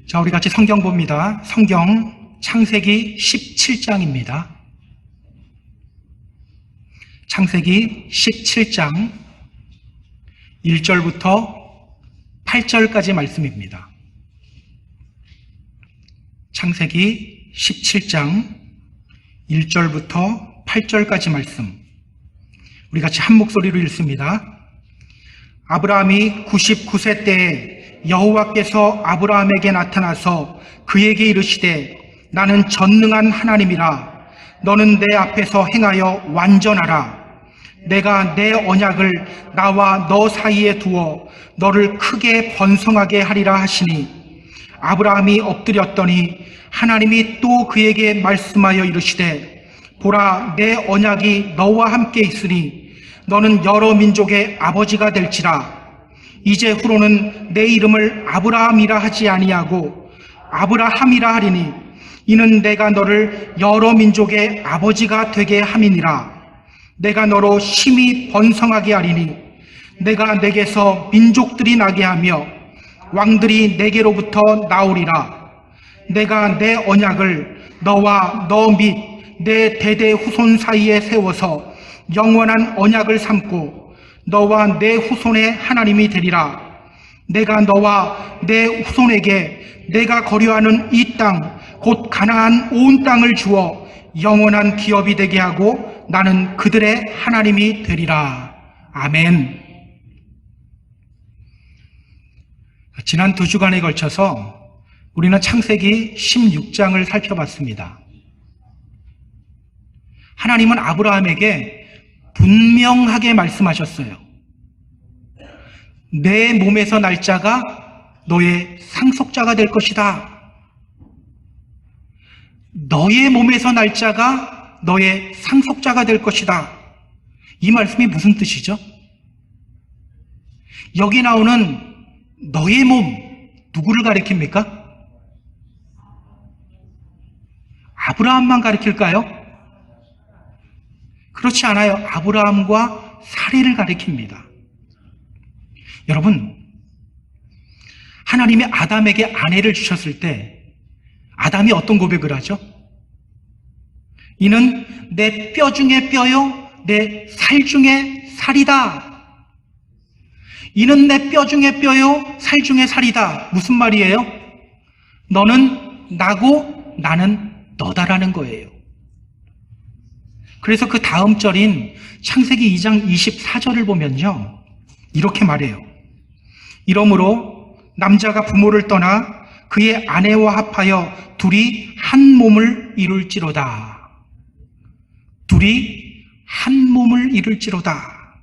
자, 우리 같이 성경 봅니다. 성경 창세기 17장입니다. 창세기 17장 1절부터 8절까지 말씀입니다. 창세기 17장 1절부터 8절까지 말씀. 우리 같이 한 목소리로 읽습니다. 아브라함이 99세 때에 여호와께서 아브라함에게 나타나서 그에게 이르시되 나는 전능한 하나님이라. 너는 내 앞에서 행하여 완전하라. 내가 내 언약을 나와 너 사이에 두어 너를 크게 번성하게 하리라 하시니 아브라함이 엎드렸더니 하나님이 또 그에게 말씀하여 이르시되 보라, 내 언약이 너와 함께 있으니 너는 여러 민족의 아버지가 될지라. 이제 후로는 내 이름을 아브라함이라 하지 아니하고 아브라함이라 하리니 이는 내가 너를 여러 민족의 아버지가 되게 함이니라. 내가 너로 심히 번성하게 하리니 내가 내게서 민족들이 나게 하며 왕들이 내게로부터 나오리라. 내가 내 언약을 너와 너 및 내 대대 후손 사이에 세워서 영원한 언약을 삼고 너와 내 후손의 하나님이 되리라. 내가 너와 내 후손에게 내가 거류하는 이 땅 곧 가나안 온 땅을 주어 영원한 기업이 되게 하고 나는 그들의 하나님이 되리라. 아멘. 지난 2주간에 걸쳐서 우리는 창세기 16장을 살펴봤습니다. 하나님은 아브라함에게 분명하게 말씀하셨어요. 내 몸에서 날 자가 너의 상속자가 될 것이다. 너의 몸에서 날 자가 너의 상속자가 될 것이다. 이 말씀이 무슨 뜻이죠? 여기 나오는 너의 몸, 누구를 가리킵니까? 아브라함만 가리킬까요? 그렇지 않아요. 아브라함과 사례를 가리킵니다. 여러분, 하나님이 아담에게 아내를 주셨을 때 아담이 어떤 고백을 하죠? 이는 내 뼈 중에 뼈요 내 살 중에 살이다. 이는 내 뼈 중에 뼈요 살 중에 살이다. 무슨 말이에요? 너는 나고 나는 너다라는 거예요. 그래서 그 다음 절인 창세기 2장 24절을 보면요, 이렇게 말해요. 이러므로 남자가 부모를 떠나 그의 아내와 합하여 둘이 한 몸을 이룰지로다. 둘이 한 몸을 이룰지로다.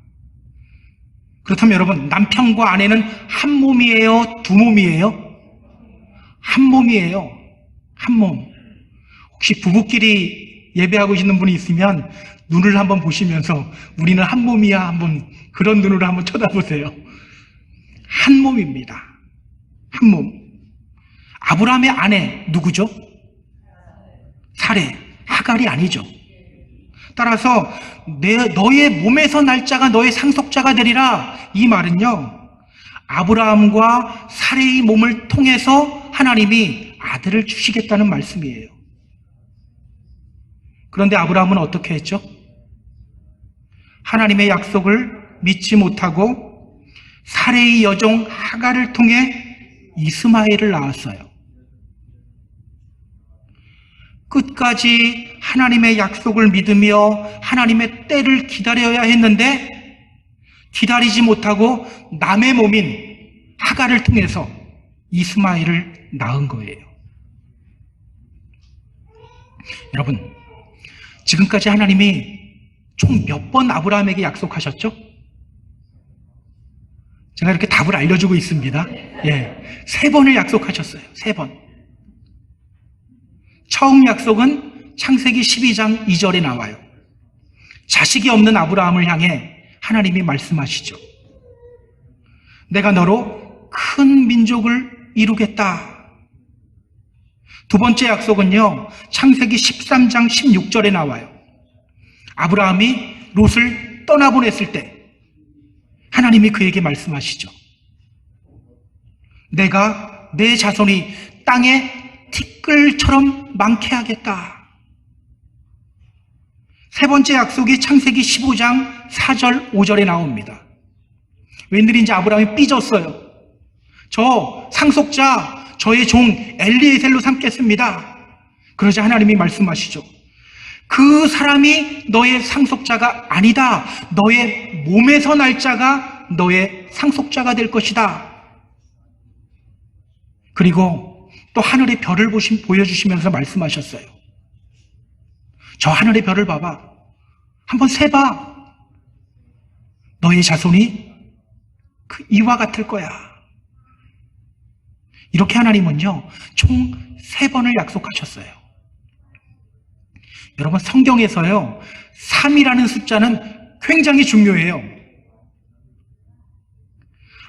그렇다면 여러분, 남편과 아내는 한 몸이에요? 두 몸이에요? 한 몸이에요. 한 몸. 혹시 부부끼리 예배하고 있는 분이 있으면 눈을 한번 보시면서 우리는 한 몸이야, 한번 그런 눈으로 한번 쳐다보세요. 한 몸입니다. 한 몸. 아브라함의 아내 누구죠? 사레, 하갈이 아니죠. 따라서 너의 몸에서 날 자가 너의 상속자가 되리라. 이 말은요, 아브라함과 사레의 몸을 통해서 하나님이 아들을 주시겠다는 말씀이에요. 그런데 아브라함은 어떻게 했죠? 하나님의 약속을 믿지 못하고 사레의 여종 하갈을 통해 이스마엘을 낳았어요. 끝까지 하나님의 약속을 믿으며 하나님의 때를 기다려야 했는데 기다리지 못하고 남의 몸인 하갈을 통해서 이스마엘을 낳은 거예요. 여러분, 지금까지 하나님이 총 몇 번 아브라함에게 약속하셨죠? 제가 이렇게 답을 알려주고 있습니다. 3번을 약속하셨어요. 3번. 처음 약속은 창세기 12장 2절에 나와요. 자식이 없는 아브라함을 향해 하나님이 말씀하시죠. 내가 너로 큰 민족을 이루겠다. 두 번째 약속은요, 창세기 13장 16절에 나와요. 아브라함이 롯을 떠나보냈을 때 하나님이 그에게 말씀하시죠. 내가 내 자손이 땅에 티끌처럼 많게 하겠다. 세 번째 약속이 창세기 15장 4절 5절에 나옵니다. 웬일인지 아브라함이 삐졌어요. 저 상속자 저의 종 엘리에셀로 삼겠습니다. 그러자 하나님이 말씀하시죠. 그 사람이 너의 상속자가 아니다. 너의 몸에서 날 자가 너의 상속자가 될 것이다. 그리고 또 하늘의 별을 보여주시면서 말씀하셨어요. 저 하늘의 별을 봐봐. 한번 세봐. 너의 자손이 그 이와 같을 거야. 이렇게 하나님은요, 총 3번을 약속하셨어요. 여러분, 성경에서요, 3이라는 숫자는 굉장히 중요해요.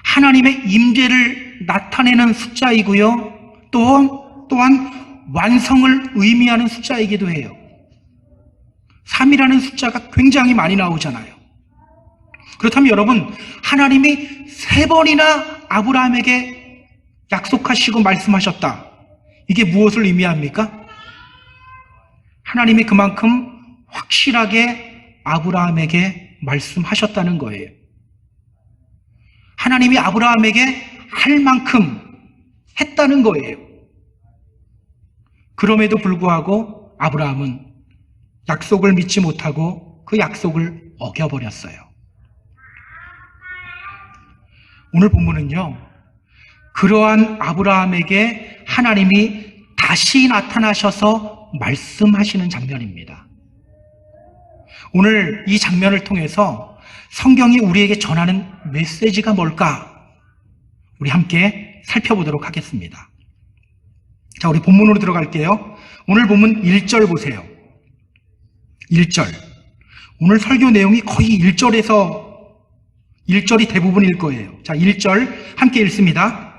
하나님의 임재를 나타내는 숫자이고요, 또한 완성을 의미하는 숫자이기도 해요. 3이라는 숫자가 굉장히 많이 나오잖아요. 그렇다면 여러분, 하나님이 3번이나 아브라함에게 약속하시고 말씀하셨다. 이게 무엇을 의미합니까? 하나님이 그만큼 확실하게 아브라함에게 말씀하셨다는 거예요. 하나님이 아브라함에게 할 만큼 했다는 거예요. 그럼에도 불구하고 아브라함은 약속을 믿지 못하고 그 약속을 어겨버렸어요. 오늘 본문은요, 그러한 아브라함에게 하나님이 다시 나타나셔서 말씀하시는 장면입니다. 오늘 이 장면을 통해서 성경이 우리에게 전하는 메시지가 뭘까? 우리 함께 살펴보도록 하겠습니다. 자, 우리 본문으로 들어갈게요. 오늘 본문 1절 보세요. 1절. 오늘 설교 내용이 거의 1절이 대부분일 거예요. 자, 1절 함께 읽습니다.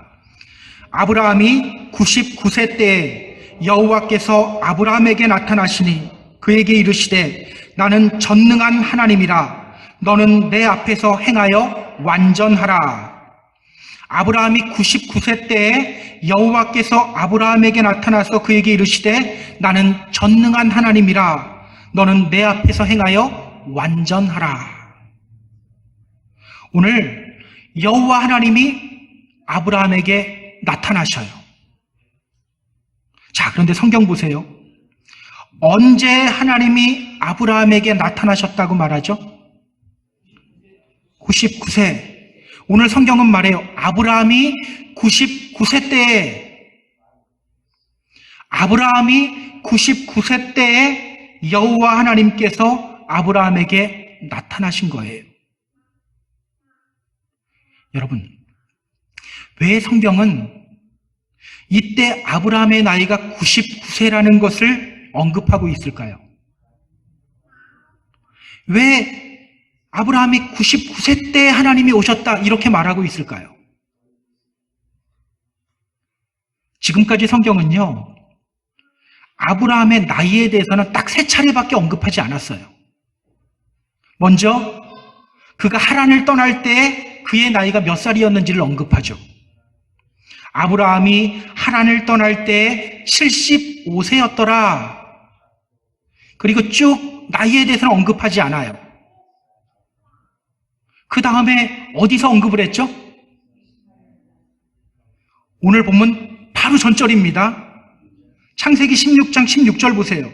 아브라함이 99세 때에 여호와께서 아브라함에게 나타나시니 그에게 이르시되 나는 전능한 하나님이라 너는 내 앞에서 행하여 완전하라. 아브라함이 99세 때에 여호와께서 아브라함에게 나타나서 그에게 이르시되 나는 전능한 하나님이라 너는 내 앞에서 행하여 완전하라. 오늘 여호와 하나님이 아브라함에게 나타나셔요. 자, 그런데 성경 보세요. 언제 하나님이 아브라함에게 나타나셨다고 말하죠? 99세. 오늘 성경은 말해요. 아브라함이 99세 때에 여호와 하나님께서 아브라함에게 나타나신 거예요. 여러분, 왜 성경은 이때 아브라함의 나이가 99세라는 것을 언급하고 있을까요? 왜 아브라함이 99세 때 하나님이 오셨다 이렇게 말하고 있을까요? 지금까지 성경은요, 아브라함의 나이에 대해서는 딱 3차례밖에 언급하지 않았어요. 먼저 그가 하란을 떠날 때 그의 나이가 몇 살이었는지를 언급하죠. 아브라함이 하란을 떠날 때 75세였더라. 그리고 쭉 나이에 대해서는 언급하지 않아요. 그 다음에 어디서 언급을 했죠? 오늘 본문 바로 전절입니다. 창세기 16장 16절 보세요.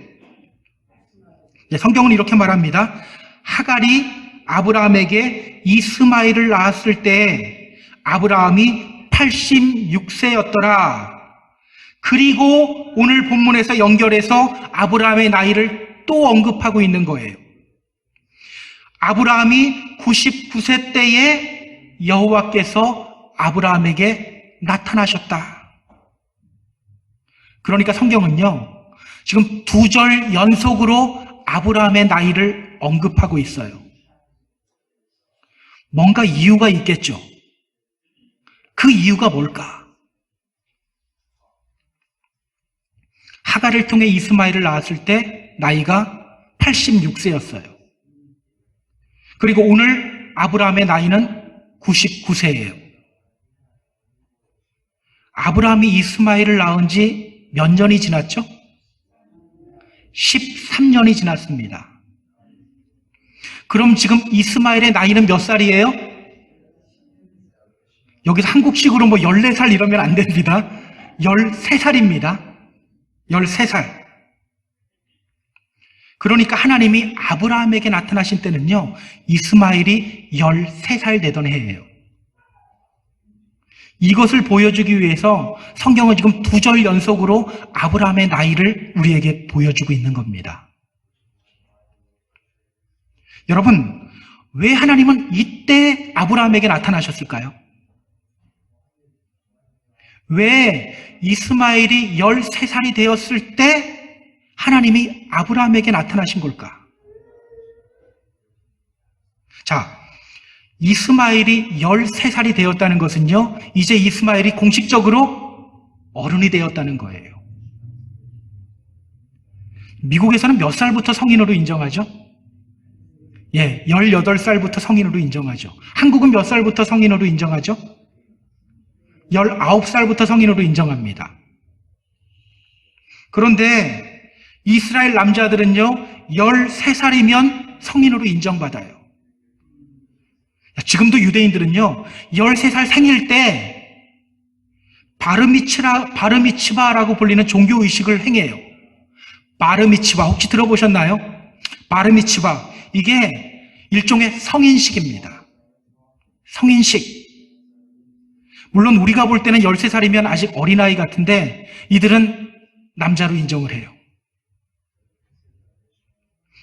성경은 이렇게 말합니다. 하갈이 아브라함에게 이스마엘을 낳았을 때 아브라함이 86세였더라. 그리고 오늘 본문에서 연결해서 아브라함의 나이를 또 언급하고 있는 거예요. 아브라함이 99세 때에 여호와께서 아브라함에게 나타나셨다. 그러니까 성경은요, 지금 2절 연속으로 아브라함의 나이를 언급하고 있어요. 뭔가 이유가 있겠죠. 그 이유가 뭘까? 하갈을 통해 이스마엘을 낳았을 때 나이가 86세였어요. 그리고 오늘 아브라함의 나이는 99세예요. 아브라함이 이스마엘을 낳은 지 몇 년이 지났죠? 13년이 지났습니다. 그럼 지금 이스마엘의 나이는 몇 살이에요? 여기서 한국식으로 14살 이러면 안 됩니다. 13살입니다. 13살. 그러니까 하나님이 아브라함에게 나타나신 때는요, 이스마엘이 13살 되던 해예요. 이것을 보여주기 위해서 성경은 지금 2절 연속으로 아브라함의 나이를 우리에게 보여주고 있는 겁니다. 여러분, 왜 하나님은 이때 아브라함에게 나타나셨을까요? 왜 이스마엘이 13살이 되었을 때 하나님이 아브라함에게 나타나신 걸까? 자, 이스마엘이 13살이 되었다는 것은요, 이제 이스마엘이 공식적으로 어른이 되었다는 거예요. 미국에서는 몇 살부터 성인으로 인정하죠? 18살부터 성인으로 인정하죠. 한국은 몇 살부터 성인으로 인정하죠? 19살부터 성인으로 인정합니다. 그런데 이스라엘 남자들은요, 13살이면 성인으로 인정받아요. 지금도 유대인들은요, 13살 생일 때 바르미츠바라고 불리는 종교의식을 행해요. 바르미츠바 혹시 들어보셨나요? 바르미츠바, 이게 일종의 성인식입니다. 성인식. 물론 우리가 볼 때는 13살이면 아직 어린아이 같은데 이들은 남자로 인정을 해요.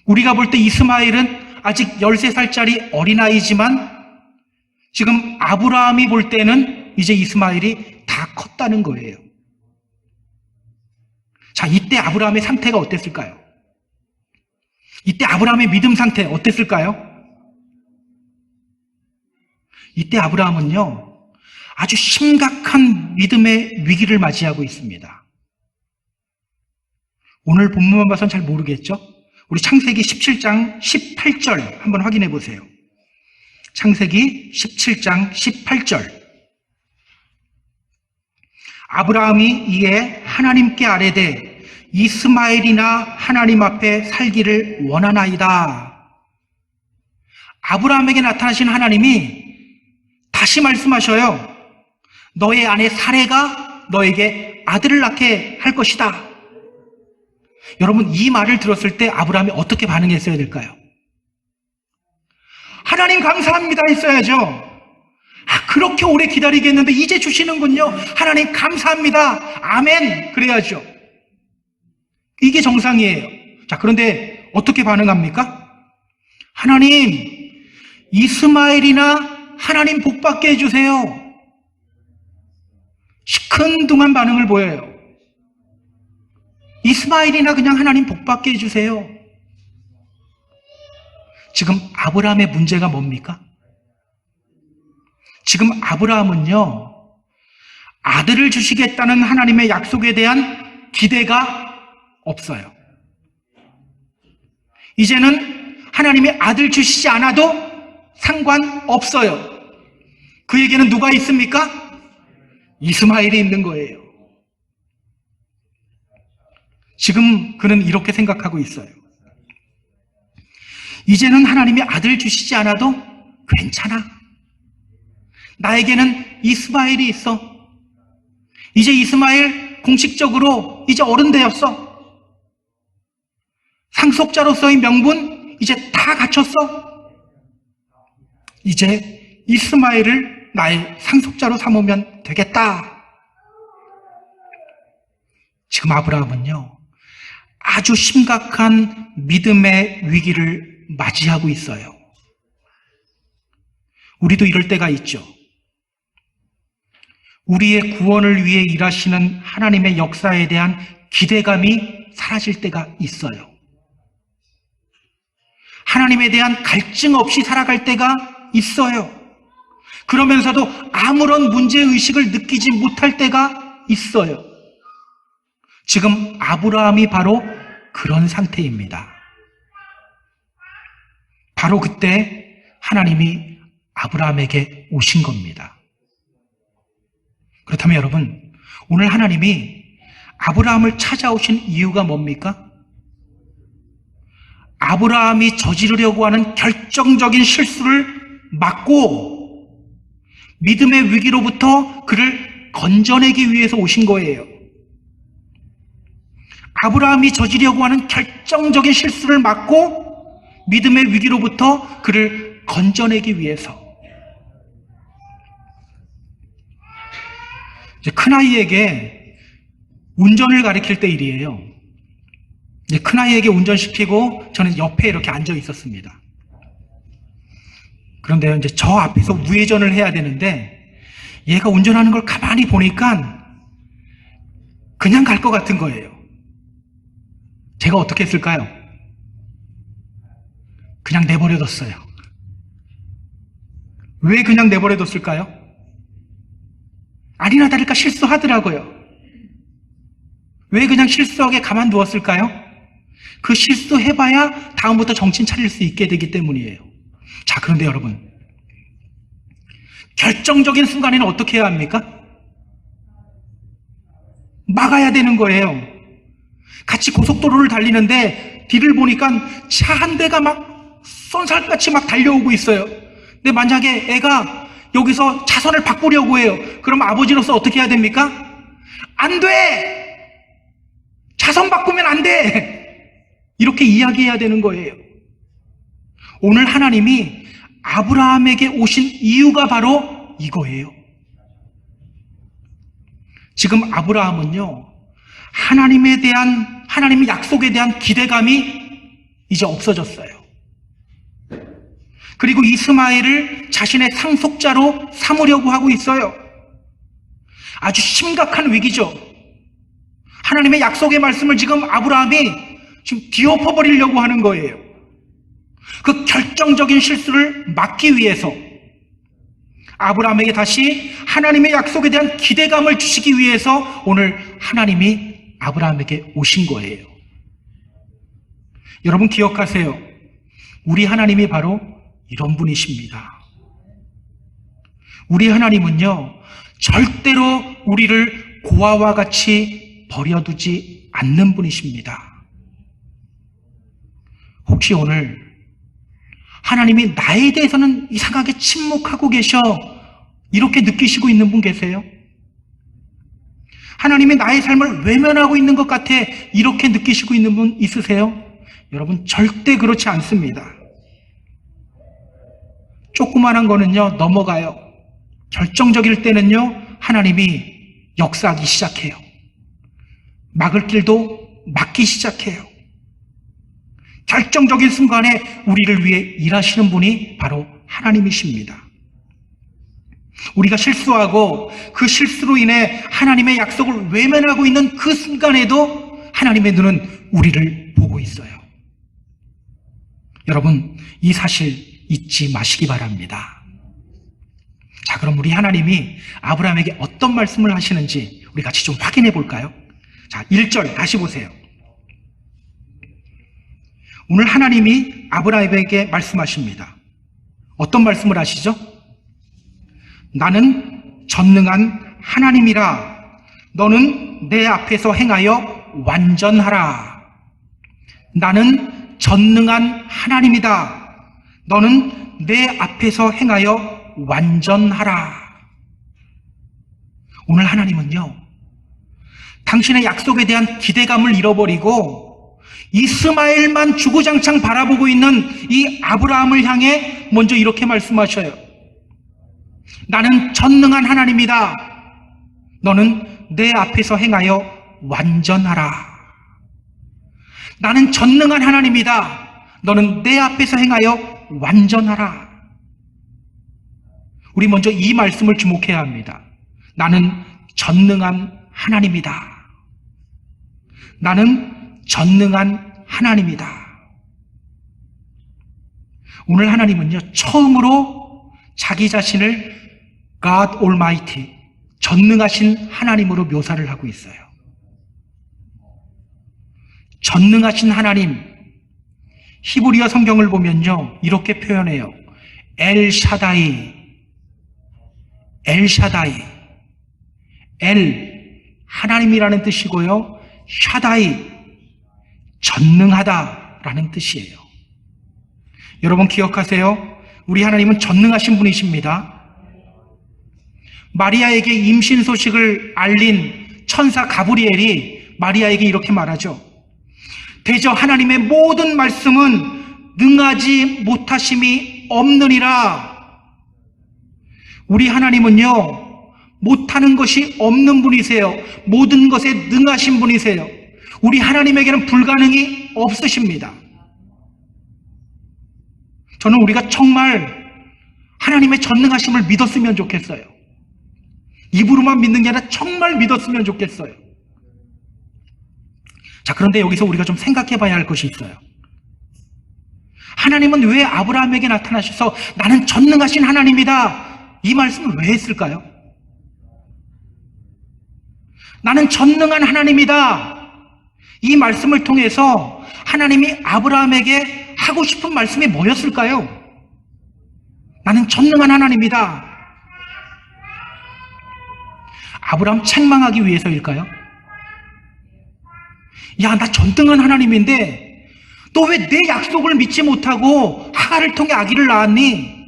우리가 볼 때 이스마엘은 아직 13살짜리 어린아이지만 지금 아브라함이 볼 때는 이제 이스마엘이 다 컸다는 거예요. 자, 이때 아브라함의 상태가 어땠을까요? 이때 아브라함의 믿음 상태 어땠을까요? 이때 아브라함은요, 아주 심각한 믿음의 위기를 맞이하고 있습니다. 오늘 본문만 봐서는 잘 모르겠죠? 우리 창세기 17장 18절 한번 확인해 보세요. 창세기 17장 18절. 아브라함이 이에 하나님께 아뢰되 이스마엘이나 하나님 앞에 살기를 원하나이다. 아브라함에게 나타나신 하나님이 다시 말씀하셔요. 너의 아내 사레가 너에게 아들을 낳게 할 것이다. 여러분, 이 말을 들었을 때 아브라함이 어떻게 반응했어야 될까요? 하나님 감사합니다 했어야죠. 그렇게 오래 기다리겠는데 이제 주시는군요. 하나님 감사합니다. 아멘. 그래야죠. 이게 정상이에요. 자, 그런데 어떻게 반응합니까? 하나님, 이스마엘이나 하나님 복받게 해주세요. 시큰둥한 반응을 보여요. 이스마엘이나 그냥 하나님 복받게 해주세요. 지금 아브라함의 문제가 뭡니까? 지금 아브라함은요, 아들을 주시겠다는 하나님의 약속에 대한 기대가 없어요. 이제는 하나님이 아들 주시지 않아도 상관없어요. 그에게는 누가 있습니까? 이스마엘이 있는 거예요. 지금 그는 이렇게 생각하고 있어요. 이제는 하나님이 아들 주시지 않아도 괜찮아. 나에게는 이스마엘이 있어. 이제 이스마엘 공식적으로 이제 어른 되었어. 상속자로서의 명분 이제 다 갖췄어. 이제 이스마엘을 나의 상속자로 삼으면 되겠다. 지금 아브라함은요, 아주 심각한 믿음의 위기를 맞이하고 있어요. 우리도 이럴 때가 있죠. 우리의 구원을 위해 일하시는 하나님의 역사에 대한 기대감이 사라질 때가 있어요. 하나님에 대한 갈증 없이 살아갈 때가 있어요. 그러면서도 아무런 문제의식을 느끼지 못할 때가 있어요. 지금 아브라함이 바로 그런 상태입니다. 바로 그때 하나님이 아브라함에게 오신 겁니다. 그렇다면 여러분, 오늘 하나님이 아브라함을 찾아오신 이유가 뭡니까? 아브라함이 저지르려고 하는 결정적인 실수를 막고 믿음의 위기로부터 그를 건져내기 위해서 오신 거예요. 아브라함이 저지르려고 하는 결정적인 실수를 막고 믿음의 위기로부터 그를 건져내기 위해서. 이제 큰아이에게 운전을 가르칠 때 일이에요. 이제 큰아이에게 운전시키고 저는 옆에 이렇게 앉아 있었습니다. 그런데 이제 저 앞에서 우회전을 해야 되는데 얘가 운전하는 걸 가만히 보니까 그냥 갈 것 같은 거예요. 제가 어떻게 했을까요? 그냥 내버려뒀어요. 왜 그냥 내버려뒀을까요? 아니나 다를까 실수하더라고요. 왜 그냥 실수하게 가만두었을까요? 그 실수해봐야 다음부터 정신 차릴 수 있게 되기 때문이에요. 자, 그런데 여러분, 결정적인 순간에는 어떻게 해야 합니까? 막아야 되는 거예요. 같이 고속도로를 달리는데 뒤를 보니까 차 한 대가 막 쏜살같이 막 달려오고 있어요. 근데 만약에 애가 여기서 차선을 바꾸려고 해요. 그럼 아버지로서 어떻게 해야 됩니까? 안 돼! 차선 바꾸면 안 돼! 이렇게 이야기해야 되는 거예요. 오늘 하나님이 아브라함에게 오신 이유가 바로 이거예요. 지금 아브라함은요, 하나님의 약속에 대한 기대감이 이제 없어졌어요. 그리고 이스마엘을 자신의 상속자로 삼으려고 하고 있어요. 아주 심각한 위기죠. 하나님의 약속의 말씀을 지금 아브라함이 지금 뒤엎어버리려고 하는 거예요. 그 결정적인 실수를 막기 위해서 아브라함에게 다시 하나님의 약속에 대한 기대감을 주시기 위해서 오늘 하나님이 아브라함에게 오신 거예요. 여러분 기억하세요. 우리 하나님이 바로 이런 분이십니다. 우리 하나님은요, 절대로 우리를 고아와 같이 버려두지 않는 분이십니다. 혹시 오늘 하나님이 나에 대해서는 이상하게 침묵하고 계셔, 이렇게 느끼시고 있는 분 계세요? 하나님이 나의 삶을 외면하고 있는 것 같아, 이렇게 느끼시고 있는 분 있으세요? 여러분 절대 그렇지 않습니다. 조그만한 거는요 넘어가요. 결정적일 때는요 하나님이 역사하기 시작해요. 막을 길도 막기 시작해요. 결정적인 순간에 우리를 위해 일하시는 분이 바로 하나님이십니다. 우리가 실수하고 그 실수로 인해 하나님의 약속을 외면하고 있는 그 순간에도 하나님의 눈은 우리를 보고 있어요. 여러분, 이 사실 잊지 마시기 바랍니다. 자, 그럼 우리 하나님이 아브라함에게 어떤 말씀을 하시는지 우리 같이 좀 확인해 볼까요? 자, 1절 다시 보세요. 오늘 하나님이 아브라함에게 말씀하십니다. 어떤 말씀을 하시죠? 나는 전능한 하나님이라. 너는 내 앞에서 행하여 완전하라. 나는 전능한 하나님이다. 너는 내 앞에서 행하여 완전하라. 오늘 하나님은요, 당신의 약속에 대한 기대감을 잃어버리고 이스마엘만 주구장창 바라보고 있는 이 아브라함을 향해 먼저 이렇게 말씀하셔요. 나는 전능한 하나님이다. 너는 내 앞에서 행하여 완전하라. 나는 전능한 하나님이다. 너는 내 앞에서 행하여 완전하라. 우리 먼저 이 말씀을 주목해야 합니다. 나는 전능한 하나님이다. 나는 전능한 하나님이다. 오늘 하나님은요, 처음으로 자기 자신을 God Almighty, 전능하신 하나님으로 묘사를 하고 있어요. 전능하신 하나님, 히브리어 성경을 보면요, 이렇게 표현해요. 엘샤다이, 엘샤다이. 엘, 하나님이라는 뜻이고요. 샤다이, 전능하다라는 뜻이에요. 여러분 기억하세요. 우리 하나님은 전능하신 분이십니다. 마리아에게 임신 소식을 알린 천사 가브리엘이 마리아에게 이렇게 말하죠. 대저 하나님의 모든 말씀은 능하지 못하심이 없느니라. 우리 하나님은요, 못하는 것이 없는 분이세요. 모든 것에 능하신 분이세요. 우리 하나님에게는 불가능이 없으십니다. 저는 우리가 정말 하나님의 전능하심을 믿었으면 좋겠어요. 입으로만 믿는 게 아니라 정말 믿었으면 좋겠어요. 자, 그런데 여기서 우리가 좀 생각해 봐야 할 것이 있어요. 하나님은 왜 아브라함에게 나타나셔서 나는 전능하신 하나님이다, 이 말씀을 왜 했을까요? 나는 전능한 하나님이다, 이 말씀을 통해서 하나님이 아브라함에게 하고 싶은 말씀이 뭐였을까요? 나는 전능한 하나님이다. 아브라함 책망하기 위해서일까요? 야, 나 전능한 하나님인데 너 왜 내 약속을 믿지 못하고 하갈을 통해 아기를 낳았니?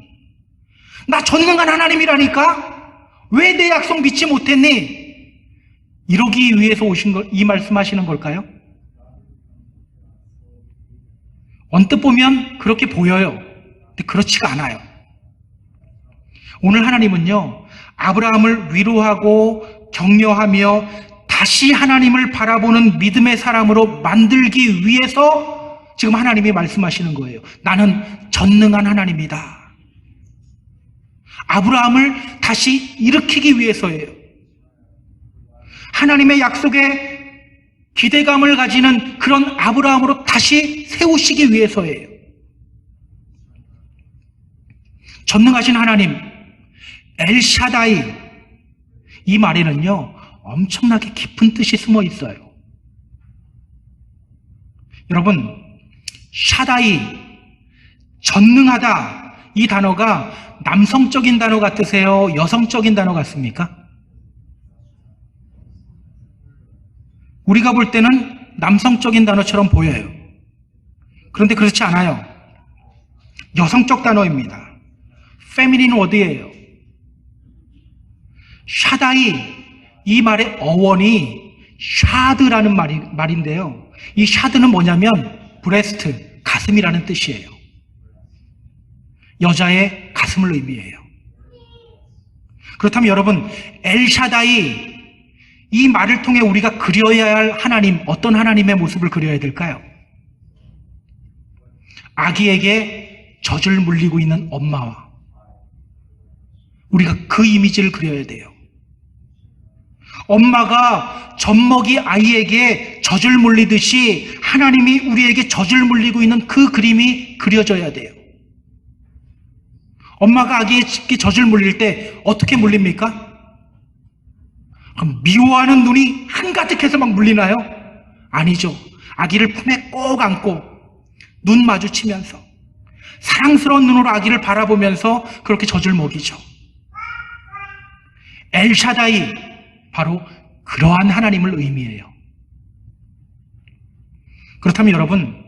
나 전능한 하나님이라니까? 왜 내 약속 믿지 못했니? 이러기 위해서 이 말씀하시는 걸까요? 언뜻 보면 그렇게 보여요. 근데 그렇지가 않아요. 오늘 하나님은요, 아브라함을 위로하고 격려하며 다시 하나님을 바라보는 믿음의 사람으로 만들기 위해서 지금 하나님이 말씀하시는 거예요. 나는 전능한 하나님이다. 아브라함을 다시 일으키기 위해서예요. 하나님의 약속에 기대감을 가지는 그런 아브라함으로 다시 세우시기 위해서예요. 전능하신 하나님, 엘샤다이, 이 말에는요, 엄청나게 깊은 뜻이 숨어 있어요. 여러분, 샤다이, 전능하다, 이 단어가 남성적인 단어 같으세요? 여성적인 단어 같습니까? 우리가 볼 때는 남성적인 단어처럼 보여요. 그런데 그렇지 않아요. 여성적 단어입니다. 페미닌 워드예요. 샤다이, 이 말의 어원이 샤드라는 말인데요. 이 샤드는 뭐냐면 브레스트, 가슴이라는 뜻이에요. 여자의 가슴을 의미해요. 그렇다면 여러분, 엘샤다이, 이 말을 통해 우리가 그려야 할 하나님, 어떤 하나님의 모습을 그려야 될까요? 아기에게 젖을 물리고 있는 엄마와 우리가 그 이미지를 그려야 돼요. 엄마가 젖먹이 아이에게 젖을 물리듯이 하나님이 우리에게 젖을 물리고 있는 그 그림이 그려져야 돼요. 엄마가 아기에게 젖을 물릴 때 어떻게 물립니까? 미워하는 눈이 한가득해서 막 물리나요? 아니죠. 아기를 품에 꼭 안고 눈 마주치면서 사랑스러운 눈으로 아기를 바라보면서 그렇게 젖을 먹이죠. 엘샤다이, 바로 그러한 하나님을 의미해요. 그렇다면 여러분,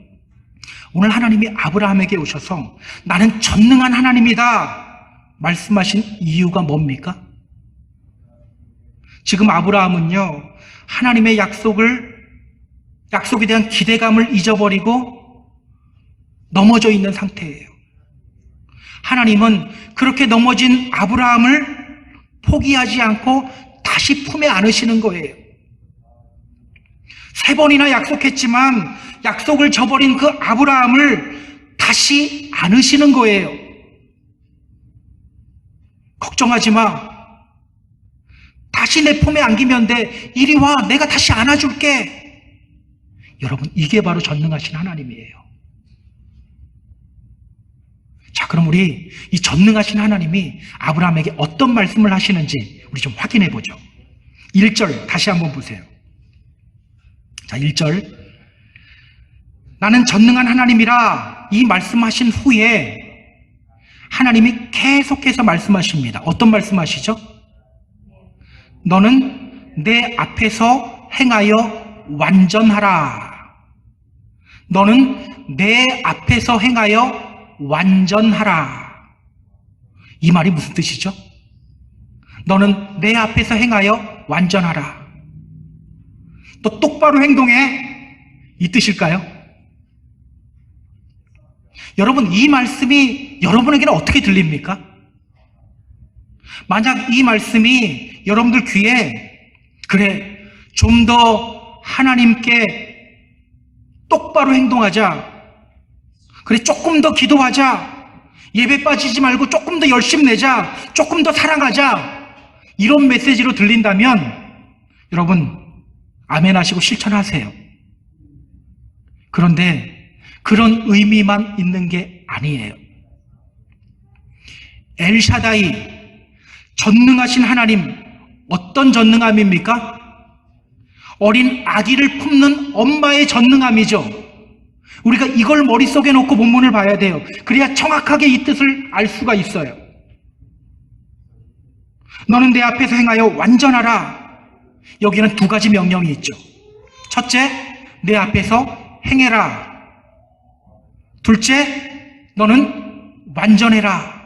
오늘 하나님이 아브라함에게 오셔서 나는 전능한 하나님이다 말씀하신 이유가 뭡니까? 지금 아브라함은요, 하나님의 약속에 대한 기대감을 잊어버리고 넘어져 있는 상태예요. 하나님은 그렇게 넘어진 아브라함을 포기하지 않고 다시 품에 안으시는 거예요. 3번이나 약속했지만 약속을 저버린 그 아브라함을 다시 안으시는 거예요. 걱정하지 마. 다시 내 품에 안기면 돼. 이리 와. 내가 다시 안아줄게. 여러분, 이게 바로 전능하신 하나님이에요. 자, 그럼 우리 이 전능하신 하나님이 아브라함에게 어떤 말씀을 하시는지 우리 좀 확인해 보죠. 1절 다시 한번 보세요. 자, 1절. 나는 전능한 하나님이라 이 말씀하신 후에 하나님이 계속해서 말씀하십니다. 어떤 말씀하시죠? 너는 내 앞에서 행하여 완전하라. 너는 내 앞에서 행하여 완전하라. 이 말이 무슨 뜻이죠? 너는 내 앞에서 행하여 완전하라. 또 똑바로 행동해. 이 뜻일까요? 여러분, 이 말씀이 여러분에게는 어떻게 들립니까? 만약 이 말씀이 여러분들 귀에 그래, 좀 더 하나님께 똑바로 행동하자, 그래, 조금 더 기도하자, 예배 빠지지 말고 조금 더 열심 내자, 조금 더 사랑하자, 이런 메시지로 들린다면 여러분 아멘 하시고 실천하세요. 그런데 그런 의미만 있는 게 아니에요. 엘샤다이, 전능하신 하나님, 어떤 전능함입니까? 어린 아기를 품는 엄마의 전능함이죠. 우리가 이걸 머릿속에 놓고 본문을 봐야 돼요. 그래야 정확하게 이 뜻을 알 수가 있어요. 너는 내 앞에서 행하여 완전하라. 여기는 두 가지 명령이 있죠. 첫째, 내 앞에서 행해라. 둘째, 너는 완전해라.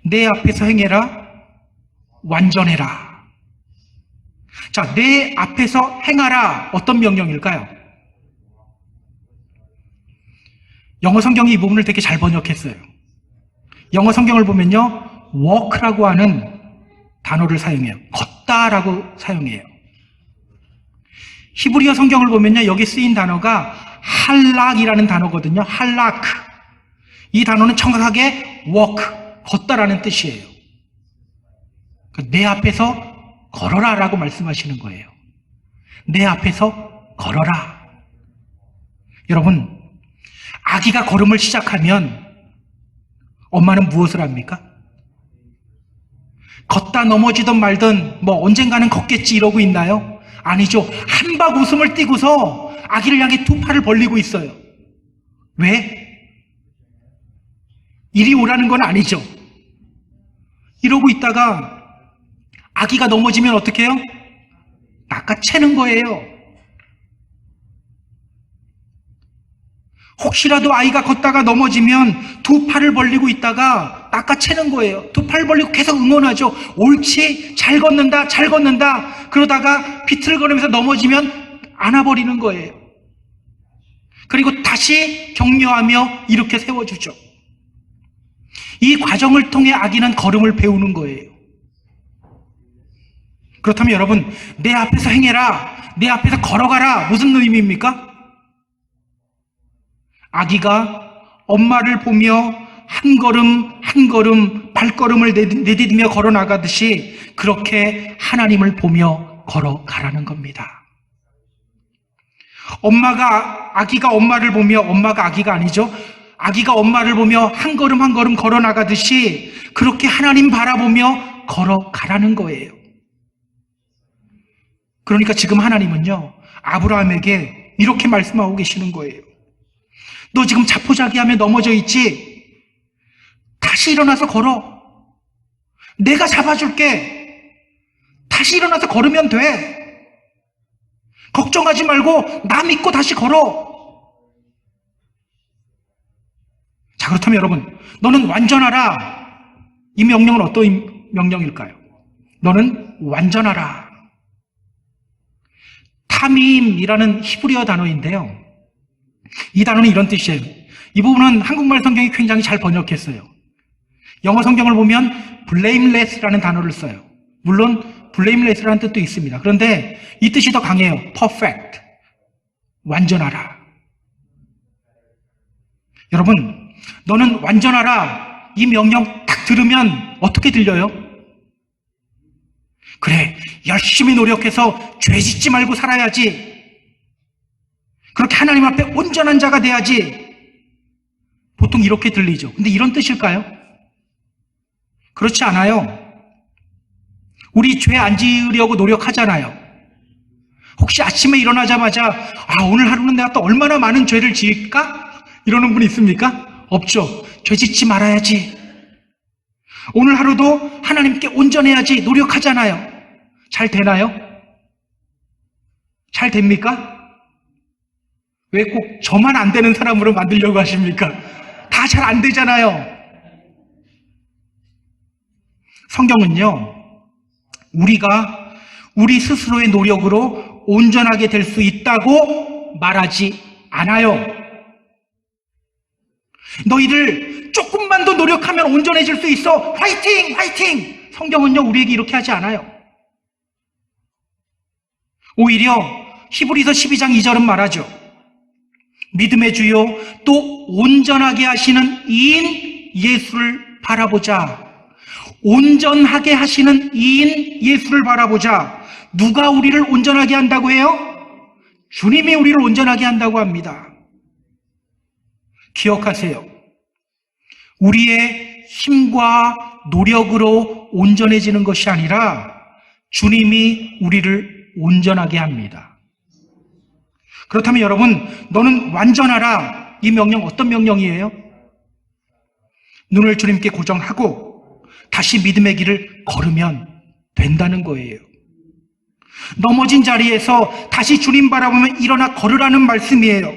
내 앞에서 행해라, 완전해라. 자, 내 앞에서 행하라. 어떤 명령일까요? 영어 성경이 이 부분을 되게 잘 번역했어요. 영어 성경을 보면요, walk라고 하는 단어를 사용해요. 걷다라고 사용해요. 히브리어 성경을 보면요, 여기 쓰인 단어가 할락이라는 단어거든요. 할락. 이 단어는 정확하게 walk, 걷다라는 뜻이에요. 내 앞에서 걸어라 라고 말씀하시는 거예요. 내 앞에서 걸어라. 여러분, 아기가 걸음을 시작하면 엄마는 무엇을 합니까? 걷다 넘어지든 말든 뭐 언젠가는 걷겠지 이러고 있나요? 아니죠. 한박 웃음을 띠고서 아기를 향해 두 팔을 벌리고 있어요. 왜? 이리 오라는 건 아니죠. 이러고 있다가 아기가 넘어지면 어떻게 해요? 낚아채는 거예요. 혹시라도 아이가 걷다가 넘어지면 두 팔을 벌리고 있다가 낚아채는 거예요. 두 팔 벌리고 계속 응원하죠. 옳지, 잘 걷는다, 잘 걷는다. 그러다가 비틀거리면서 넘어지면 안아버리는 거예요. 그리고 다시 격려하며 이렇게 세워주죠. 이 과정을 통해 아기는 걸음을 배우는 거예요. 그렇다면 여러분, 내 앞에서 행해라, 내 앞에서 걸어가라, 무슨 의미입니까? 아기가 엄마를 보며 한 걸음 한 걸음 발걸음을 내디디며 걸어나가듯이 그렇게 하나님을 보며 걸어가라는 겁니다. 아기가 엄마를 보며, 엄마가 아기가 아니죠. 아기가 엄마를 보며 한 걸음 한 걸음 걸어나가듯이 그렇게 하나님 바라보며 걸어가라는 거예요. 그러니까 지금 하나님은요, 아브라함에게 이렇게 말씀하고 계시는 거예요. 너 지금 자포자기하며 넘어져 있지? 다시 일어나서 걸어. 내가 잡아줄게. 다시 일어나서 걸으면 돼. 걱정하지 말고 나 믿고 다시 걸어. 자, 그렇다면 여러분, 너는 완전하라. 이 명령은 어떤 명령일까요? 너는 완전하라. 타밈이라는 히브리어 단어인데요, 이 단어는 이런 뜻이에요. 이 부분은 한국말 성경이 굉장히 잘 번역했어요. 영어 성경을 보면 blameless라는 단어를 써요. 물론 blameless라는 뜻도 있습니다. 그런데 이 뜻이 더 강해요. perfect, 완전하라. 여러분, 너는 완전하라, 이 명령 딱 들으면 어떻게 들려요? 그래, 열심히 노력해서 죄 짓지 말고 살아야지. 그렇게 하나님 앞에 온전한 자가 돼야지. 보통 이렇게 들리죠. 근데 이런 뜻일까요? 그렇지 않아요. 우리 죄 안 지으려고 노력하잖아요. 혹시 아침에 일어나자마자 오늘 하루는 내가 또 얼마나 많은 죄를 지을까? 이러는 분 있습니까? 없죠. 죄 짓지 말아야지. 오늘 하루도 하나님께 온전해야지 노력하잖아요. 잘 되나요? 잘 됩니까? 왜 꼭 저만 안 되는 사람으로 만들려고 하십니까? 다 잘 안 되잖아요. 성경은요, 우리가 우리 스스로의 노력으로 온전하게 될 수 있다고 말하지 않아요. 너희들 조금만 더 노력하면 온전해질 수 있어. 화이팅! 화이팅! 성경은요, 우리에게 이렇게 하지 않아요. 오히려 히브리서 12장 2절은 말하죠. 믿음의 주요 또 온전하게 하시는 이인 예수를 바라보자. 온전하게 하시는 이인 예수를 바라보자. 누가 우리를 온전하게 한다고 해요? 주님이 우리를 온전하게 한다고 합니다. 기억하세요. 우리의 힘과 노력으로 온전해지는 것이 아니라 주님이 우리를 온전하게 합니다. 그렇다면 여러분, 너는 완전하라. 이 명령 어떤 명령이에요? 눈을 주님께 고정하고 다시 믿음의 길을 걸으면 된다는 거예요. 넘어진 자리에서 다시 주님 바라보며 일어나 걸으라는 말씀이에요.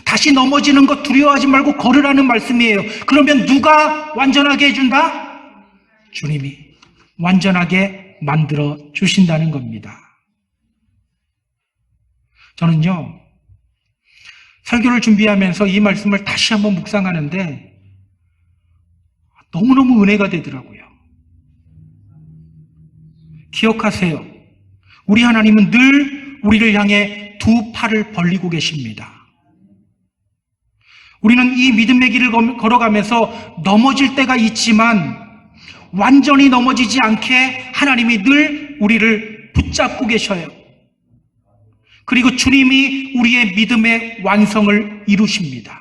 다시 넘어지는 것 두려워하지 말고 걸으라는 말씀이에요. 그러면 누가 완전하게 해준다? 주님이 완전하게 만들어 주신다는 겁니다. 저는요, 설교를 준비하면서 이 말씀을 다시 한번 묵상하는데 너무너무 은혜가 되더라고요. 기억하세요. 우리 하나님은 늘 우리를 향해 두 팔을 벌리고 계십니다. 우리는 이 믿음의 길을 걸어가면서 넘어질 때가 있지만 완전히 넘어지지 않게 하나님이 늘 우리를 붙잡고 계셔요. 그리고 주님이 우리의 믿음의 완성을 이루십니다.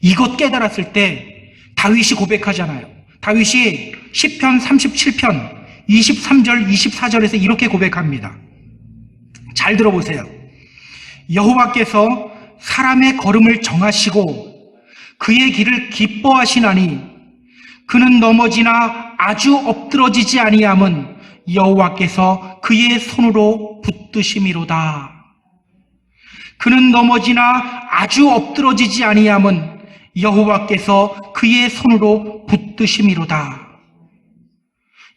이것 깨달았을 때 다윗이 고백하잖아요. 다윗이 시편 37편 23절 24절에서 이렇게 고백합니다. 잘 들어보세요. 여호와께서 사람의 걸음을 정하시고 그의 길을 기뻐하시나니 그는 넘어지나 아주 엎드러지지 아니함은 여호와께서 그의 손으로 붙드심이로다. 그는 넘어지나 아주 엎드러지지 아니함은 여호와께서 그의 손으로 붙드심이로다.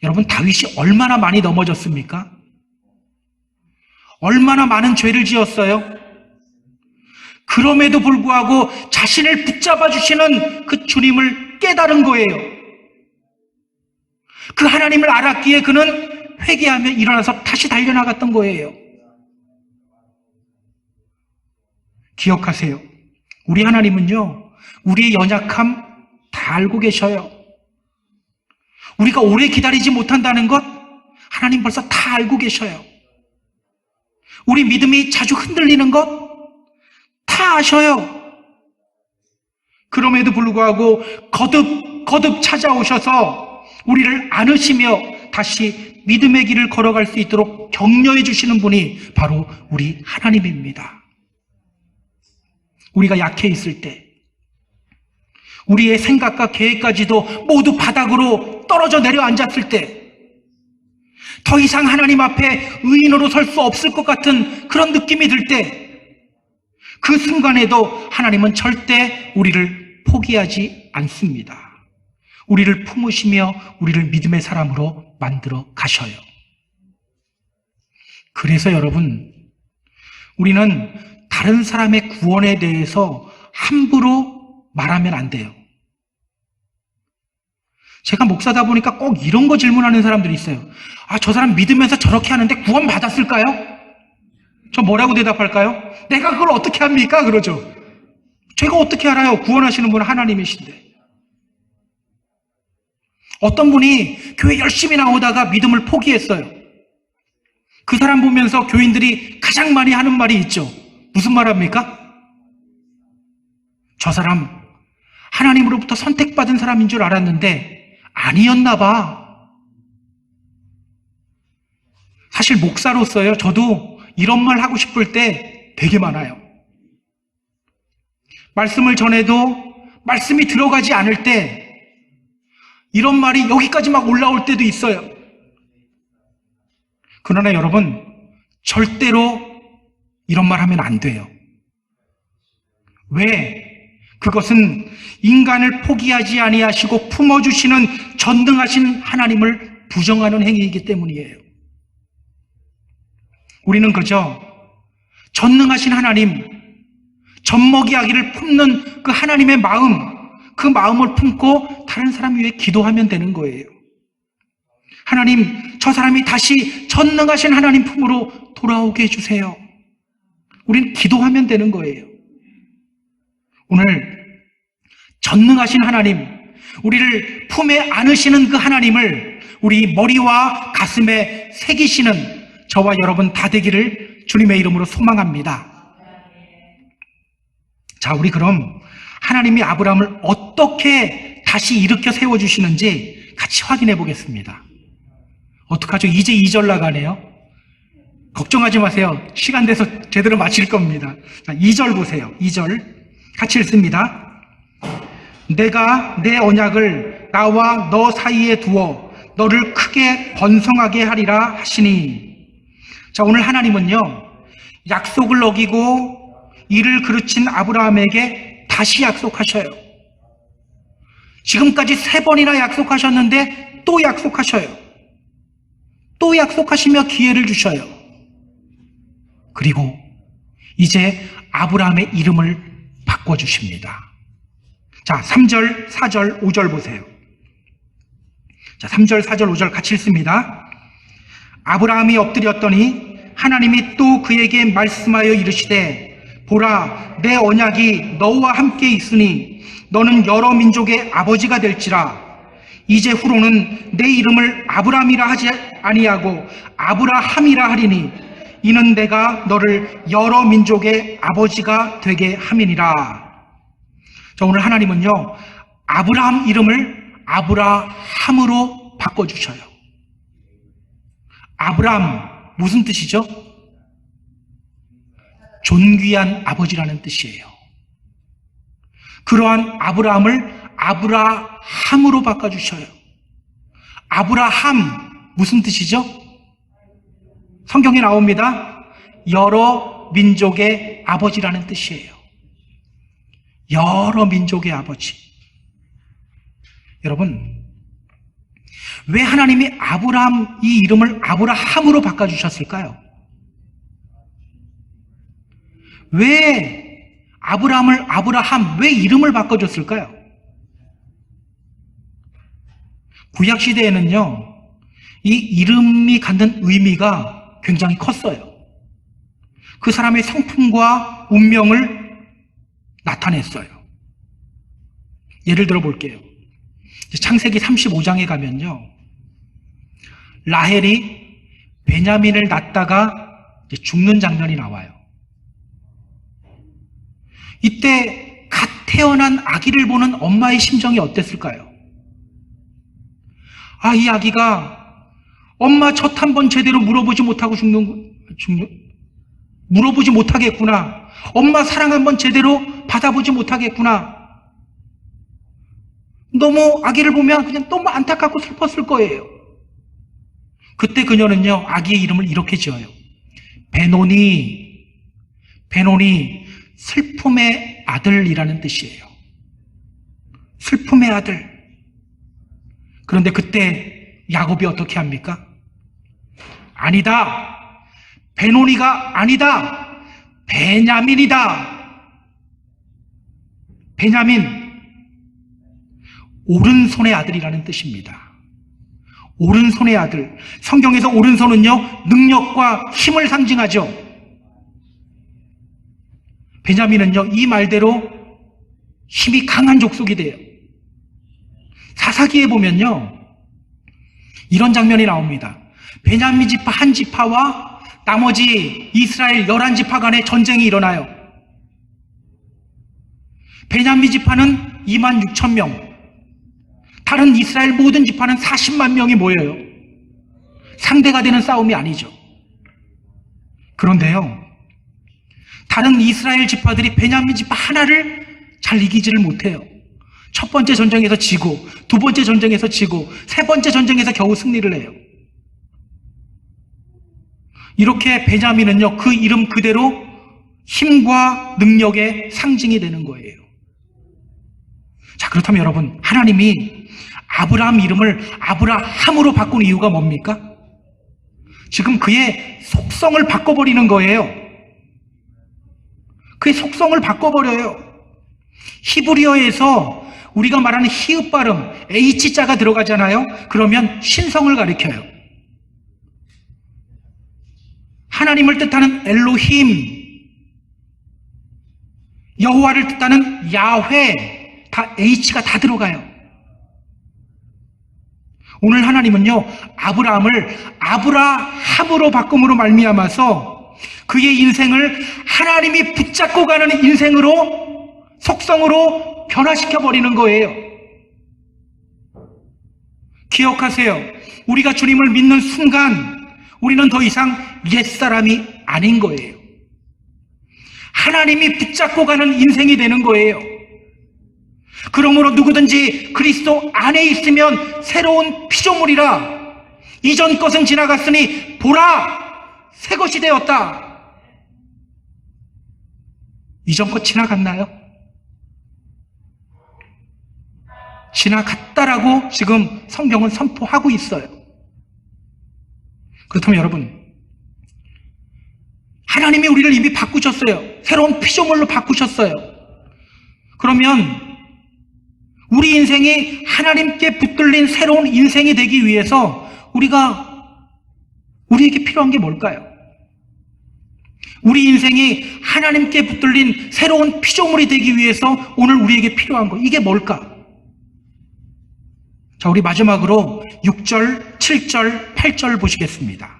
여러분, 다윗이 얼마나 많이 넘어졌습니까? 얼마나 많은 죄를 지었어요? 그럼에도 불구하고 자신을 붙잡아 주시는 그 주님을 깨달은 거예요. 그 하나님을 알았기에 그는 회개하며 일어나서 다시 달려나갔던 거예요. 기억하세요. 우리 하나님은요, 우리의 연약함 다 알고 계셔요. 우리가 오래 기다리지 못한다는 것 하나님 벌써 다 알고 계셔요. 우리 믿음이 자주 흔들리는 것 다 아셔요. 그럼에도 불구하고 거듭 찾아오셔서 우리를 안으시며 다시 믿음의 길을 걸어갈 수 있도록 격려해 주시는 분이 바로 우리 하나님입니다. 우리가 약해 있을 때, 우리의 생각과 계획까지도 모두 바닥으로 떨어져 내려앉았을 때, 더 이상 하나님 앞에 의인으로 설 수 없을 것 같은 그런 느낌이 들 때, 그 순간에도 하나님은 절대 우리를 포기하지 않습니다. 우리를 품으시며 우리를 믿음의 사람으로 만들어 가셔요. 그래서 여러분, 우리는 다른 사람의 구원에 대해서 함부로 말하면 안 돼요. 제가 목사다 보니까 꼭 이런 거 질문하는 사람들이 있어요. 저 사람 믿으면서 저렇게 하는데 구원 받았을까요? 저 뭐라고 대답할까요? 내가 그걸 어떻게 합니까? 그러죠. 제가 어떻게 알아요? 구원하시는 분은 하나님이신데. 어떤 분이 교회 열심히 나오다가 믿음을 포기했어요. 그 사람 보면서 교인들이 가장 많이 하는 말이 있죠. 무슨 말 합니까? 저 사람 하나님으로부터 선택받은 사람인 줄 알았는데 아니었나 봐. 사실 목사로서요, 저도 이런 말 하고 싶을 때 되게 많아요. 말씀을 전해도 말씀이 들어가지 않을 때 이런 말이 여기까지 막 올라올 때도 있어요. 그러나 여러분, 절대로 이런 말 하면 안 돼요. 왜? 그것은 인간을 포기하지 아니하시고 품어주시는 전능하신 하나님을 부정하는 행위이기 때문이에요. 우리는 그저 전능하신 하나님, 젖먹이 아기를 품는 그 하나님의 마음, 그 마음을 품고 다른 사람 위해 기도하면 되는 거예요. 하나님, 저 사람이 다시 전능하신 하나님 품으로 돌아오게 해주세요. 우리는 기도하면 되는 거예요. 오늘 전능하신 하나님, 우리를 품에 안으시는 그 하나님을 우리 머리와 가슴에 새기시는 저와 여러분 다 되기를 주님의 이름으로 소망합니다. 자, 우리 그럼 하나님이 아브라함을 어떻게 다시 일으켜 세워주시는지 같이 확인해 보겠습니다. 어떡하죠? 이제 2절 나가네요. 걱정하지 마세요. 시간 돼서 제대로 마칠 겁니다. 자, 2절 보세요. 2절 같이 읽습니다. 내가 내 언약을 나와 너 사이에 두어 너를 크게 번성하게 하리라 하시니. 자, 오늘 하나님은요, 약속을 어기고 이를 그르친 아브라함에게 다시 약속하셔요. 지금까지 3번이나 약속하셨는데 또 약속하셔요. 또 약속하시며 기회를 주셔요. 그리고 이제 아브라함의 이름을 바꿔주십니다. 자, 3절, 4절, 5절 보세요. 자, 3절, 4절, 5절 같이 읽습니다. 아브라함이 엎드렸더니 하나님이 또 그에게 말씀하여 이르시되 보라, 내 언약이 너와 함께 있으니 너는 여러 민족의 아버지가 될지라. 이제 후로는 내 이름을 아브라함이라 하지 아니하고 아브라함이라 하리니 이는 내가 너를 여러 민족의 아버지가 되게 함이니라. 자, 오늘 하나님은요, 아브라함 이름을 아브라함으로 바꿔주셔요. 아브라함 무슨 뜻이죠? 존귀한 아버지라는 뜻이에요. 그러한 아브라함을 아브라함으로 바꿔주셔요. 아브라함 무슨 뜻이죠? 성경에 나옵니다. 여러 민족의 아버지라는 뜻이에요. 여러 민족의 아버지. 여러분, 왜 하나님이 아브라함 이 이름을 아브라함으로 바꿔주셨을까요? 왜 아브라함을 아브라함, 왜 이름을 바꿔줬을까요? 구약시대에는요, 이 이름이 갖는 의미가 굉장히 컸어요. 그 사람의 성품과 운명을 나타냈어요. 예를 들어 볼게요. 창세기 35장에 가면요, 라헬이 베냐민을 낳다가 죽는 장면이 나와요. 이때 갓 태어난 아기를 보는 엄마의 심정이 어땠을까요? 아, 이 아기가 엄마 첫 한 번 제대로 물어보지 못하고 물어보지 못하겠구나. 엄마 사랑 한 번 제대로 받아보지 못하겠구나. 너무 아기를 보면 그냥 너무 안타깝고 슬펐을 거예요. 그때 그녀는요, 아기의 이름을 이렇게 지어요. 베노니. 베노니, 슬픔의 아들이라는 뜻이에요. 슬픔의 아들. 그런데 그때 야곱이 어떻게 합니까? 아니다. 베노니가 아니다. 베냐민이다. 베냐민, 오른손의 아들이라는 뜻입니다. 오른손의 아들. 성경에서 오른손은요, 능력과 힘을 상징하죠. 베냐민은요, 이 말대로 힘이 강한 족속이 돼요. 사사기에 보면요, 이런 장면이 나옵니다. 베냐민 지파 한 지파와 나머지 이스라엘 11지파 간의 전쟁이 일어나요. 베냐민 지파는 26,000명, 다른 이스라엘 모든 지파는 40만 명이 모여요. 상대가 되는 싸움이 아니죠. 그런데요, 다른 이스라엘 지파들이 베냐민 지파 하나를 잘 이기지를 못해요. 첫 번째 전쟁에서 지고, 두 번째 전쟁에서 지고, 세 번째 전쟁에서 겨우 승리를 해요. 이렇게 베냐민은요, 그 이름 그대로 힘과 능력의 상징이 되는 거예요. 자, 그렇다면 여러분, 하나님이 아브라함 이름을 아브라함으로 바꾼 이유가 뭡니까? 지금 그의 속성을 바꿔버리는 거예요. 그의 속성을 바꿔버려요. 히브리어에서 우리가 말하는 히읗 발음, H자가 들어가잖아요. 그러면 신성을 가리켜요. 하나님을 뜻하는 엘로힘, 여호와를 뜻하는 야훼, 다 H가 다 들어가요. 오늘 하나님은요, 아브라함을 아브라함으로 바꿈으로 말미암아서 그의 인생을 하나님이 붙잡고 가는 인생으로, 속성으로 변화시켜 버리는 거예요. 기억하세요. 우리가 주님을 믿는 순간 우리는 더 이상 옛사람이 아닌 거예요. 하나님이 붙잡고 가는 인생이 되는 거예요. 그러므로 누구든지 그리스도 안에 있으면 새로운 피조물이라, 이전 것은 지나갔으니 보라, 새 것이 되었다. 이전 것 지나갔나요? 지나갔다라고 지금 성경은 선포하고 있어요. 그렇다면 여러분, 하나님이 우리를 이미 바꾸셨어요. 새로운 피조물로 바꾸셨어요. 그러면 우리 인생이 하나님께 붙들린 새로운 인생이 되기 위해서 우리에게 필요한 게 뭘까요? 우리 인생이 하나님께 붙들린 새로운 피조물이 되기 위해서 오늘 우리에게 필요한 거, 이게 뭘까? 자, 우리 마지막으로 6절, 7절, 8절 보시겠습니다.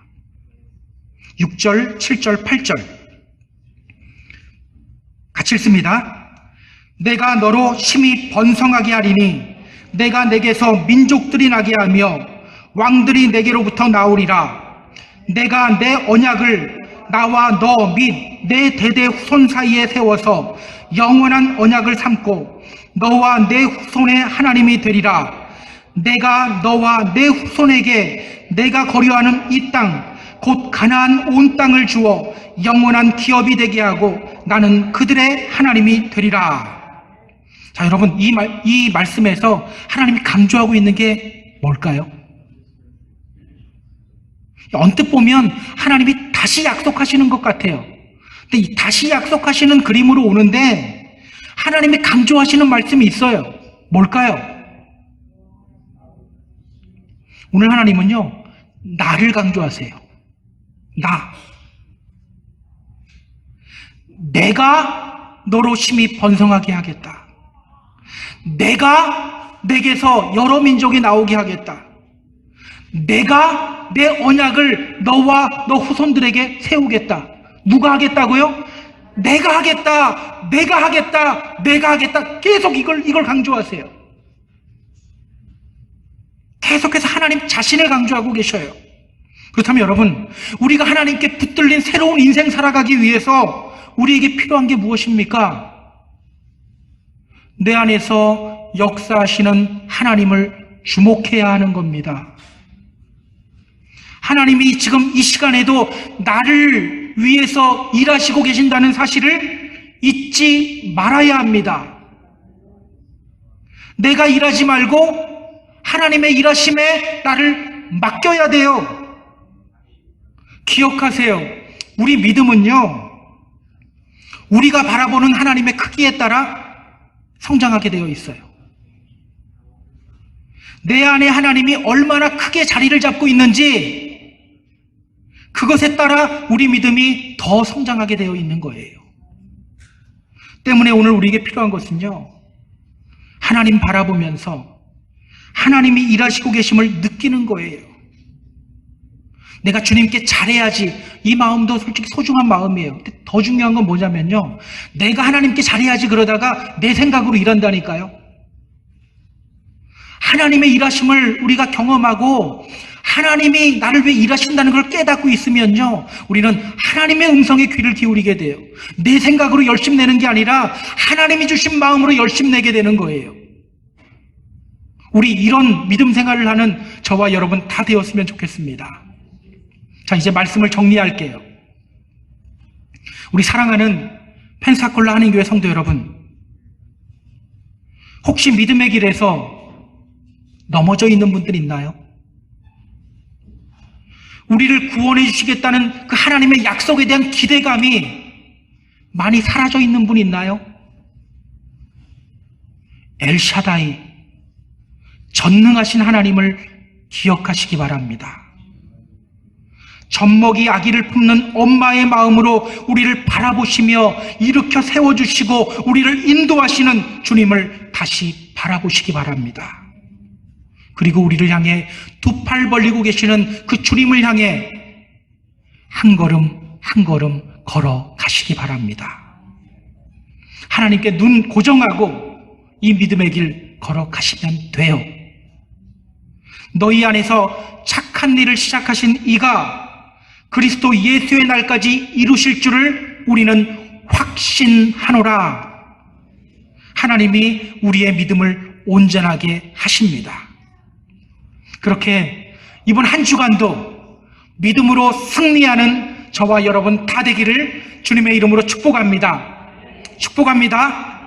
6절, 7절, 8절 같이 읽습니다. 내가 너로 심히 번성하게 하리니 내가 내게서 민족들이 나게 하며 왕들이 내게로부터 나오리라. 내가 내 언약을 나와 너 및 내 대대 후손 사이에 세워서 영원한 언약을 삼고 너와 내 후손의 하나님이 되리라. 내가 너와 내 후손에게 내가 거류하는 이 땅 곧 가나안 온 땅을 주어 영원한 기업이 되게 하고 나는 그들의 하나님이 되리라. 자, 여러분, 이 말씀에서 하나님이 강조하고 있는 게 뭘까요? 언뜻 보면 하나님이 다시 약속하시는 것 같아요. 근데 이 다시 약속하시는 그림으로 오는데 하나님이 강조하시는 말씀이 있어요. 뭘까요? 오늘 하나님은요, 나를 강조하세요. 내가 너로 심히 번성하게 하겠다. 내가 내게서 여러 민족이 나오게 하겠다. 내가 내 언약을 너와 너 후손들에게 세우겠다. 누가 하겠다고요? 내가 하겠다. 내가 하겠다. 내가 하겠다. 계속 이걸 강조하세요. 계속해서 하나님 자신을 강조하고 계셔요. 그렇다면 여러분, 우리가 하나님께 붙들린 새로운 인생 살아가기 위해서 우리에게 필요한 게 무엇입니까? 내 안에서 역사하시는 하나님을 주목해야 하는 겁니다. 하나님이 지금 이 시간에도 나를 위해서 일하시고 계신다는 사실을 잊지 말아야 합니다. 내가 일하지 말고 하나님의 일하심에 나를 맡겨야 돼요. 기억하세요. 우리 믿음은요, 우리가 바라보는 하나님의 크기에 따라 성장하게 되어 있어요. 내 안에 하나님이 얼마나 크게 자리를 잡고 있는지 그것에 따라 우리 믿음이 더 성장하게 되어 있는 거예요. 때문에 오늘 우리에게 필요한 것은요, 하나님 바라보면서 하나님이 일하시고 계심을 느끼는 거예요. 내가 주님께 잘해야지, 이 마음도 솔직히 소중한 마음이에요. 근데 더 중요한 건 뭐냐면요, 내가 하나님께 잘해야지 그러다가 내 생각으로 일한다니까요. 하나님의 일하심을 우리가 경험하고 하나님이 나를 위해 일하신다는 걸 깨닫고 있으면요, 우리는 하나님의 음성에 귀를 기울이게 돼요. 내 생각으로 열심 내는 게 아니라 하나님이 주신 마음으로 열심 내게 되는 거예요. 우리 이런 믿음 생활을 하는 저와 여러분 다 되었으면 좋겠습니다. 자, 이제 말씀을 정리할게요. 우리 사랑하는 펜사콜라 한인교회 성도 여러분, 혹시 믿음의 길에서 넘어져 있는 분들 있나요? 우리를 구원해 주시겠다는 그 하나님의 약속에 대한 기대감이 많이 사라져 있는 분 있나요? 엘샤다이, 전능하신 하나님을 기억하시기 바랍니다. 젖먹이 아기를 품는 엄마의 마음으로 우리를 바라보시며 일으켜 세워주시고 우리를 인도하시는 주님을 다시 바라보시기 바랍니다. 그리고 우리를 향해 두 팔 벌리고 계시는 그 주님을 향해 한 걸음 한 걸음 걸어가시기 바랍니다. 하나님께 눈 고정하고 이 믿음의 길 걸어가시면 돼요. 너희 안에서 착한 일을 시작하신 이가 그리스도 예수의 날까지 이루실 줄을 우리는 확신하노라. 하나님이 우리의 믿음을 온전하게 하십니다. 그렇게 이번 한 주간도 믿음으로 승리하는 저와 여러분 다 되기를 주님의 이름으로 축복합니다. 축복합니다.